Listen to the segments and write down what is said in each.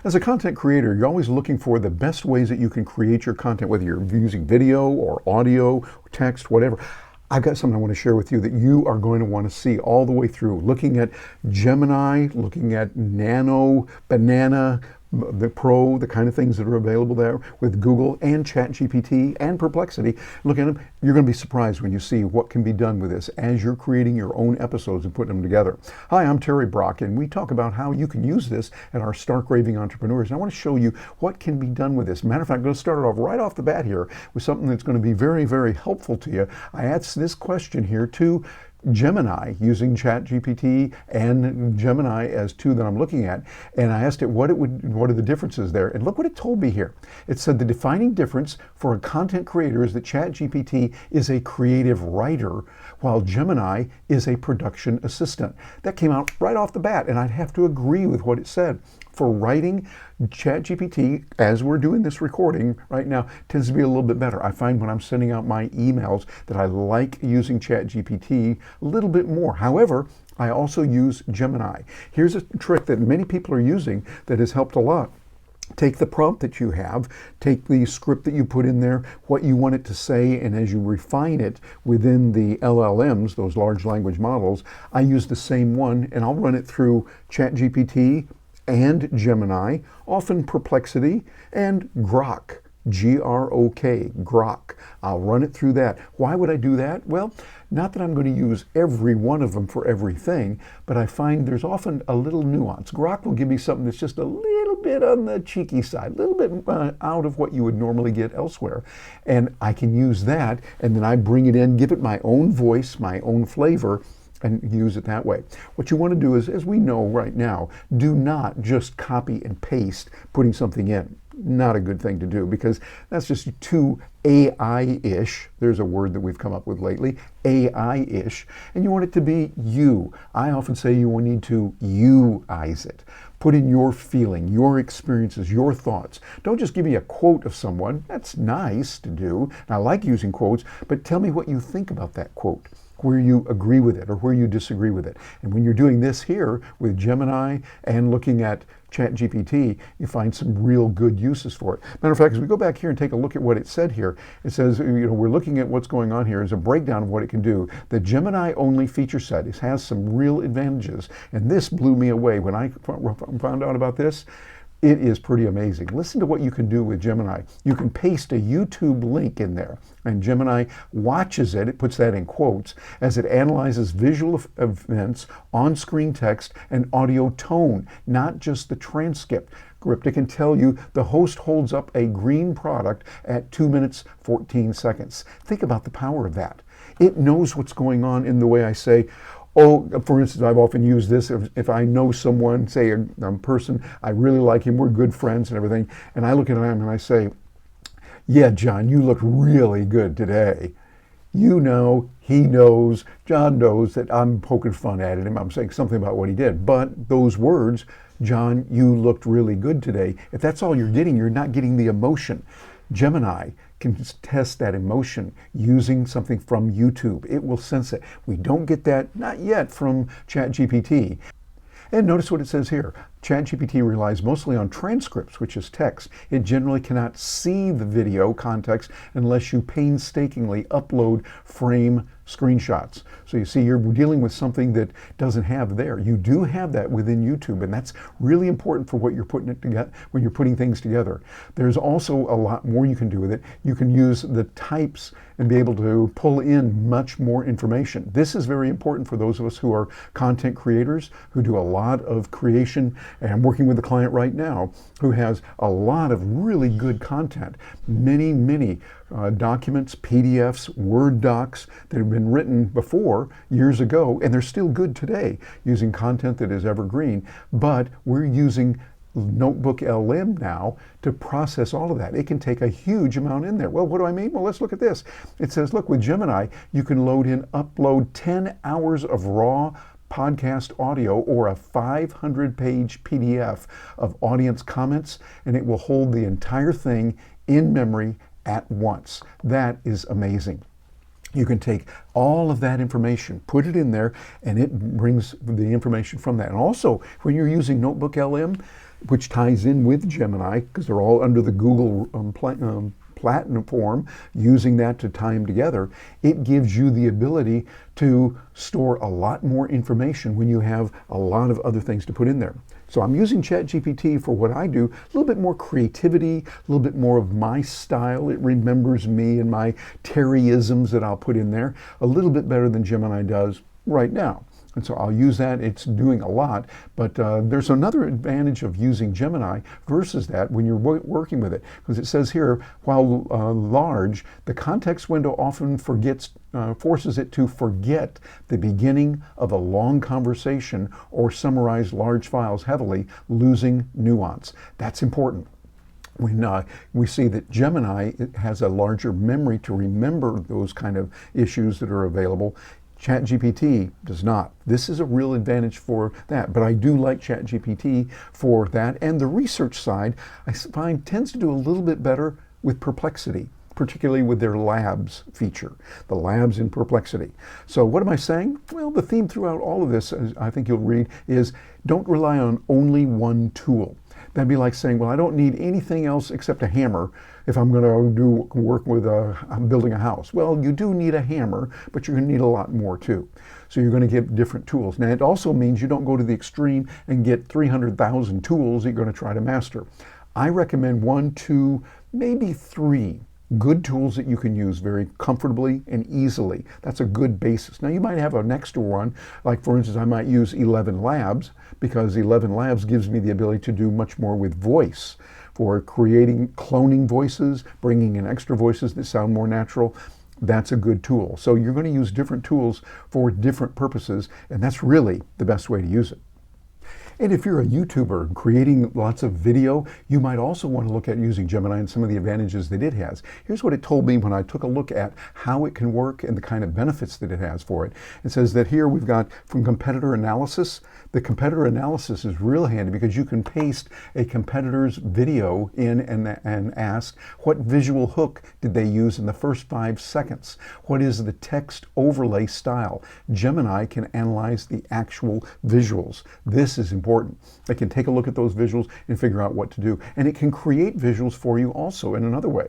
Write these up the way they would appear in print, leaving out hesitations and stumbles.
As a content creator, you're always looking for the best ways that you can create your content, whether you're using video or audio, or text, whatever. I've got something I want to share with you that you are going to want to see all the way through. Looking at Gemini, looking at Nano, Banana, the Pro, the kind of things that are available there with Google and ChatGPT and Perplexity. Look at them. You're going to be surprised when you see what can be done with this as you're creating your own episodes and putting them together. Hi, I'm Terry Brock, and we talk about how you can use this at our Stark Raving Entrepreneurs. And I want to show you what can be done with this. Matter of fact, I'm going to start it off right off the bat here with something that's going to be very, very helpful to you. I asked this question here to Gemini using ChatGPT and Gemini as two that I'm looking at, and I asked it what are the differences there, and look what it told me here. It said the defining difference for a content creator is that ChatGPT is a creative writer while Gemini is a production assistant. That came out right off the bat, and I'd have to agree with what it said. For writing, ChatGPT, as we're doing this recording right now, tends to be a little bit better. I find when I'm sending out my emails that I like using ChatGPT a little bit more. However, I also use Gemini. Here's a trick that many people are using that has helped a lot. Take the prompt that you have, take the script that you put in there, what you want it to say, and as you refine it within the LLMs, those large language models, I use the same one, and I'll run it through ChatGPT and Gemini, often Perplexity, and Grok, G-R-O-K, Grok. I'll run it through that. Why would I do that? Well, not that I'm going to use every one of them for everything, but I find there's often a little nuance. Grok will give me something that's just a little bit on the cheeky side, a little bit out of what you would normally get elsewhere. And I can use that, and then I bring it in, give it my own voice, my own flavor, and use it that way. What you want to do is, as we know right now, do not just copy and paste putting something in. Not a good thing to do, because that's just too AI-ish. There's a word that we've come up with lately, AI-ish, and you want it to be you. I often say you will need to you-ize it. Put in your feeling, your experiences, your thoughts. Don't just give me a quote of someone. That's nice to do. And I like using quotes, but tell me what you think about that quote, where you agree with it or where you disagree with it. And when you're doing this here with Gemini and looking at ChatGPT, you find some real good uses for it. Matter of fact, as we go back here and take a look at what it said here, it says, we're looking at what's going on here as a breakdown of what it can do. The Gemini only feature set has some real advantages, and this blew me away when I found out about this. It is pretty amazing. Listen to what you can do with Gemini. You can paste a YouTube link in there, and Gemini watches it, it puts that in quotes, as it analyzes visual events, on-screen text, and audio tone, not just the transcript. It can tell you the host holds up a green product at 2 minutes, 14 seconds. Think about the power of that. It knows what's going on in the way I say, oh, for instance, I've often used this if I know someone, say a person, I really like him, we're good friends and everything, and I look at him and I say, yeah, John, you look really good today. You know, he knows, John knows that I'm poking fun at him, I'm saying something about what he did, but those words, John, you looked really good today, if that's all you're getting, you're not getting the emotion. Gemini can test that emotion using something from YouTube. It will sense it. We don't get that, not yet, from ChatGPT. And notice what it says here. ChatGPT relies mostly on transcripts, which is text. It generally cannot see the video context unless you painstakingly upload frame screenshots. So you see, you're dealing with something that doesn't have there. You do have that within YouTube, and that's really important for what you're putting it together when you're putting things together. There's also a lot more you can do with it. You can use the types and be able to pull in much more information. This is very important for those of us who are content creators, who do a lot of creation, and I'm working with a client right now who has a lot of really good content, many documents, PDFs, Word docs that have been written before years ago, and they're still good today using content that is evergreen, but we're using Notebook LM now to process all of that. It can take a huge amount in there. Well, what do I mean? Well, let's look at this. It says, look, with Gemini, you can upload 10 hours of raw podcast audio or a 500-page PDF of audience comments, and it will hold the entire thing in memory at once. That is amazing. You can take all of that information, put it in there, and it brings the information from that. And also, when you're using Notebook LM, which ties in with Gemini because they're all under the Google platform, using that to tie them together. It gives you the ability to store a lot more information when you have a lot of other things to put in there. So I'm using ChatGPT for what I do, a little bit more creativity, a little bit more of my style. It remembers me and my Terryisms that I'll put in there, a little bit better than Gemini does right now. And so I'll use that. It's doing a lot, but there's another advantage of using Gemini versus that when you're working with it, because it says here, while large, the context window often forces it to forget the beginning of a long conversation or summarize large files heavily, losing nuance. That's important. When we see that Gemini has a larger memory to remember those kind of issues that are available, ChatGPT does not. This is a real advantage for that, but I do like ChatGPT for that. And the research side, I find, tends to do a little bit better with Perplexity, particularly with their labs feature, the labs in Perplexity. So what am I saying? Well, the theme throughout all of this, as I think you'll read, is don't rely on only one tool. That'd be like saying, well, I don't need anything else except a hammer if I'm going to do work with building a house. Well, you do need a hammer, but you're going to need a lot more too. So you're going to get different tools. Now, it also means you don't go to the extreme and get 300,000 tools that you're going to try to master. I recommend 1, 2, maybe 3 good tools that you can use very comfortably and easily. That's a good basis. Now, you might have an extra one, like for instance, I might use 11 Labs, because 11 Labs gives me the ability to do much more with voice for creating, cloning voices, bringing in extra voices that sound more natural. That's a good tool. So you're going to use different tools for different purposes, and that's really the best way to use it. And if you're a YouTuber creating lots of video, you might also want to look at using Gemini and some of the advantages that it has. Here's what it told me when I took a look at how it can work and the kind of benefits that it has for it. It says that here we've got from competitor analysis. The competitor analysis is real handy because you can paste a competitor's video in and ask what visual hook did they use in the first 5 seconds? What is the text overlay style? Gemini can analyze the actual visuals. This is important. It can take a look at those visuals and figure out what to do. And it can create visuals for you also in another way.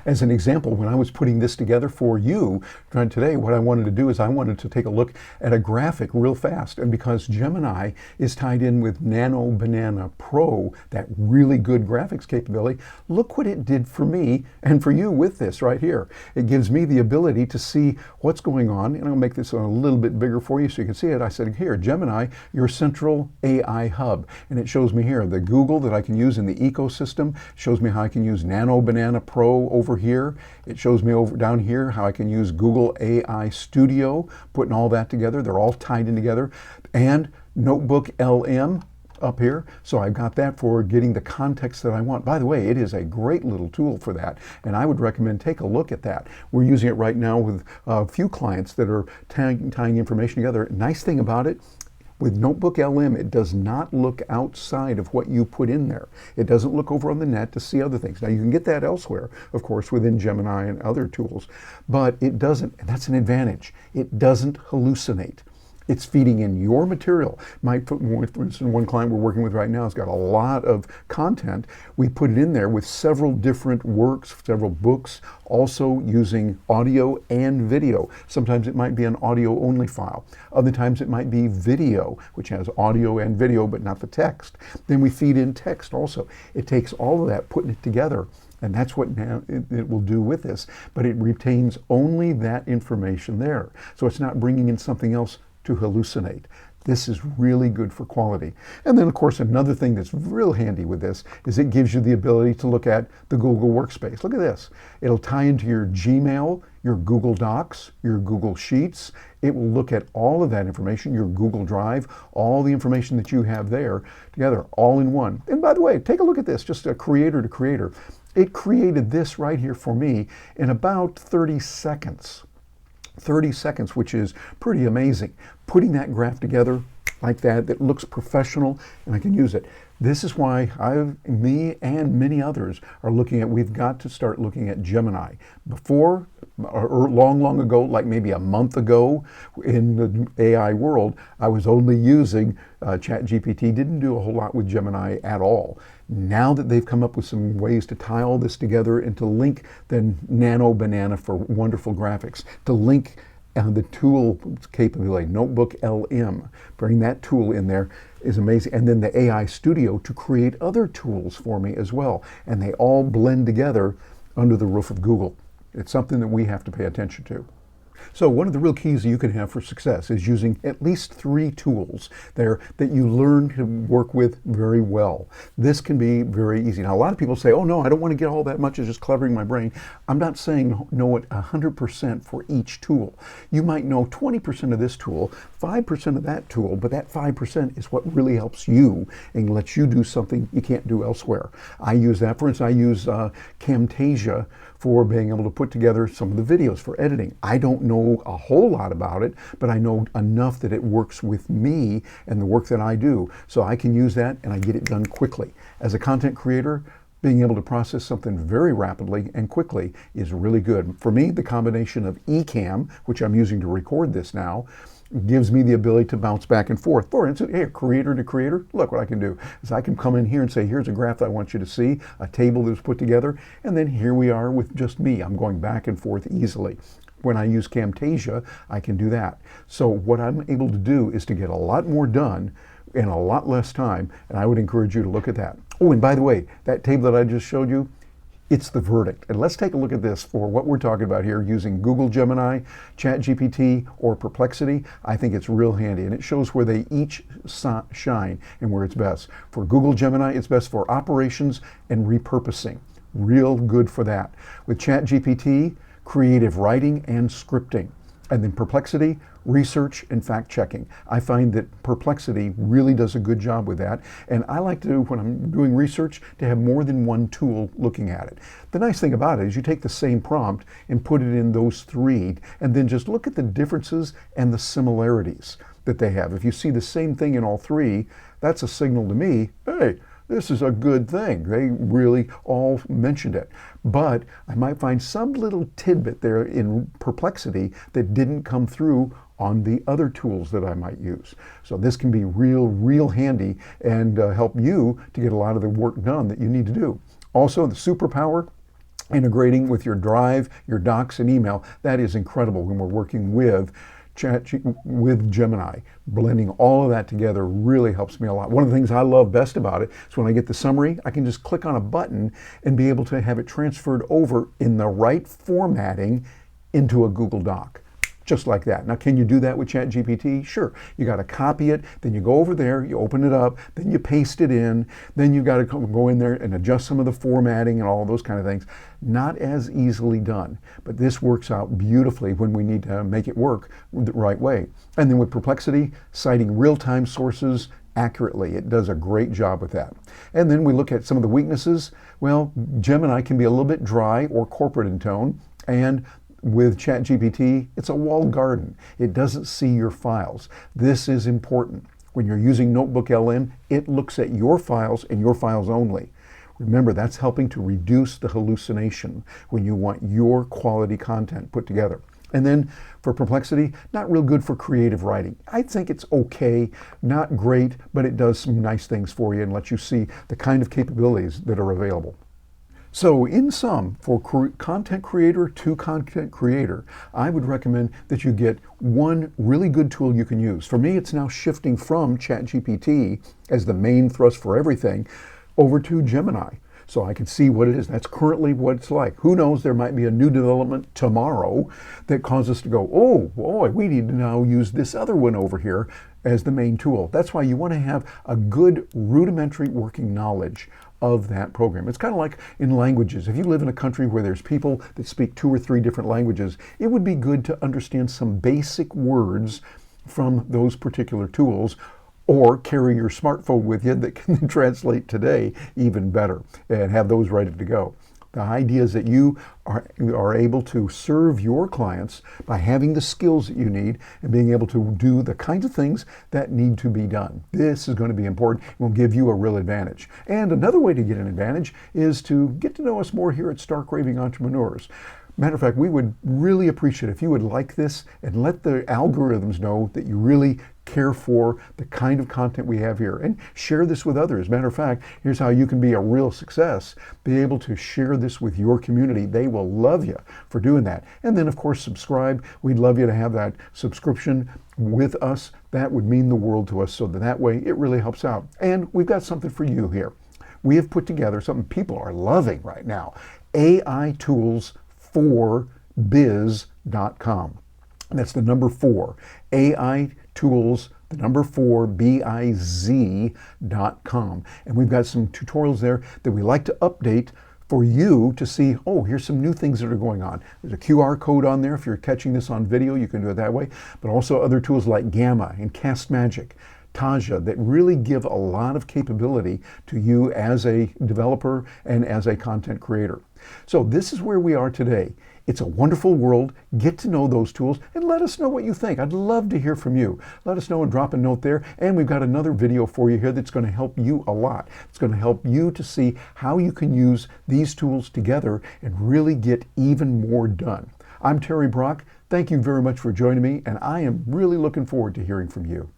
As an example, when I was putting this together for you today, what I wanted to do is I wanted to take a look at a graphic real fast. And because Gemini is tied in with Nano Banana Pro, that really good graphics capability, look what it did for me and for you with this right here. It gives me the ability to see what's going on. And I'll make this a little bit bigger for you so you can see it. I said, here, Gemini, your central AI hub. And it shows me here the Google that I can use in the ecosystem. It shows me how I can use Nano Banana Pro over here. It shows me over down here how I can use Google AI Studio, putting all that together. They're all tied in together. And Notebook LM up here. So I've got that for getting the context that I want. By the way, it is a great little tool for that. And I would recommend take a look at that. We're using it right now with a few clients that are tying information together. Nice thing about it, with Notebook LM, it does not look outside of what you put in there. It doesn't look over on the net to see other things. Now, you can get that elsewhere, of course, within Gemini and other tools, but it doesn't, and that's an advantage. It doesn't hallucinate. It's feeding in your material. For instance, one client we're working with right now has got a lot of content. We put it in there with several different works, several books, also using audio and video. Sometimes it might be an audio only file. Other times it might be video, which has audio and video, but not the text. Then we feed in text also. It takes all of that, putting it together, and that's what now it will do with this, but it retains only that information there. So it's not bringing in something else to hallucinate. This is really good for quality. And then of course another thing that's real handy with this is it gives you the ability to look at the Google Workspace. Look at this. It'll tie into your Gmail, your Google Docs, your Google Sheets. It will look at all of that information, your Google Drive, all the information that you have there together, all in one. And by the way, take a look at this, just a creator to creator. It created this right here for me in about 30 seconds. 30 seconds, which is pretty amazing. Putting that graph together, like that looks professional, and I can use it. This is why me and many others are looking at, we've got to start looking at Gemini. Before, or long ago, like maybe a month ago in the AI world, I was only using ChatGPT, didn't do a whole lot with Gemini at all. Now that they've come up with some ways to tie all this together and to link the Nano Banana for wonderful graphics, to link the tool capability, Notebook LM, bring that tool in there is amazing. And then the AI Studio to create other tools for me as well. And they all blend together under the roof of Google. It's something that we have to pay attention to. So one of the real keys you can have for success is using at least 3 tools there that you learn to work with very well. This can be very easy. Now, a lot of people say, oh no, I don't want to get all that much, it's just cluttering my brain. I'm not saying know it 100% for each tool. You might know 20% of this tool, 5% of that tool, but that 5% is what really helps you and lets you do something you can't do elsewhere. I use that. For instance, I use Camtasia for being able to put together some of the videos for editing. I don't know a whole lot about it, but I know enough that it works with me and the work that I do. So I can use that and I get it done quickly. As a content creator, being able to process something very rapidly and quickly is really good. For me, the combination of Ecamm, which I'm using to record this now, gives me the ability to bounce back and forth. For instance, hey, creator to creator, look what I can do is I can come in here and say, here's a graph that I want you to see, a table that was put together, and then here we are with just me. I'm going back and forth easily. When I use Camtasia, I can do that. So what I'm able to do is to get a lot more done in a lot less time, and I would encourage you to look at that. Oh, and by the way, that table that I just showed you, it's the verdict. And let's take a look at this for what we're talking about here using Google Gemini, ChatGPT, or Perplexity. I think it's real handy, and it shows where they each shine and where it's best. For Google Gemini, it's best for operations and repurposing. Real good for that. With ChatGPT, creative writing and scripting. And then Perplexity, research and fact checking. I find that Perplexity really does a good job with that. And I like to, when I'm doing research, to have more than one tool looking at it. The nice thing about it is you take the same prompt and put it in those 3, and then just look at the differences and the similarities that they have. If you see the same thing in all 3, that's a signal to me, hey, this is a good thing. They really all mentioned it. But I might find some little tidbit there in Perplexity that didn't come through on the other tools that I might use. So this can be real handy and help you to get a lot of the work done that you need to do. Also, the superpower, integrating with your Drive, your Docs, and email, that is incredible when we're working with Gemini. Blending all of that together really helps me a lot. One of the things I love best about it is when I get the summary, I can just click on a button and be able to have it transferred over in the right formatting into a Google Doc. Just like that. Now, can you do that with ChatGPT? Sure. You got to copy it, then you go over there, you open it up, then you paste it in, then you've got to go in there and adjust some of the formatting and all of those kind of things. Not as easily done, but this works out beautifully when we need to make it work the right way. And then with Perplexity, citing real-time sources accurately. It does a great job with that. And then we look at some of the weaknesses. Well, Gemini can be a little bit dry or corporate in tone, and with ChatGPT, it's a walled garden. It doesn't see your files. This is important. When you're using Notebook LM, it looks at your files and your files only. Remember, that's helping to reduce the hallucination when you want your quality content put together. And then for Perplexity, not real good for creative writing. I think it's okay, not great, but it does some nice things for you and lets you see the kind of capabilities that are available. So in sum, for content creator to content creator, I would recommend that you get one really good tool you can use. For me, it's now shifting from ChatGPT as the main thrust for everything over to Gemini. So I can see what it is. That's currently what it's like. Who knows, there might be a new development tomorrow that causes us to go, oh boy, we need to now use this other one over here as the main tool. That's why you want to have a good rudimentary working knowledge of that program. It's kind of like in languages. If you live in a country where there's people that speak 2 or 3 different languages, it would be good to understand some basic words from those particular tools, or carry your smartphone with you that can translate today even better and have those ready to go. The idea is that you are able to serve your clients by having the skills that you need and being able to do the kinds of things that need to be done. This is going to be important. It will give you a real advantage. And another way to get an advantage is to get to know us more here at Stark Raving Entrepreneurs. Matter of fact, we would really appreciate if you would like this and let the algorithms know that you really care for the kind of content we have here, and share this with others. Matter of fact, here's how you can be a real success. Be able to share this with your community. They will love you for doing that. And then of course, subscribe. We'd love you to have that subscription with us. That would mean the world to us, so that way it really helps out. And we've got something for you here. We have put together something people are loving right now. AI tools for biz.com. That's the number 4. AI tools, the number 4, biz.com. And we've got some tutorials there that we like to update for you to see, oh, here's some new things that are going on. There's a QR code on there. If you're catching this on video, you can do it that way. But also other tools like Gamma and Cast Magic, Taja, that really give a lot of capability to you as a developer and as a content creator. So this is where we are today. It's a wonderful world. Get to know those tools and let us know what you think. I'd love to hear from you. Let us know and drop a note there. And we've got another video for you here that's going to help you a lot. It's going to help you to see how you can use these tools together and really get even more done. I'm Terry Brock. Thank you very much for joining me, and I am really looking forward to hearing from you.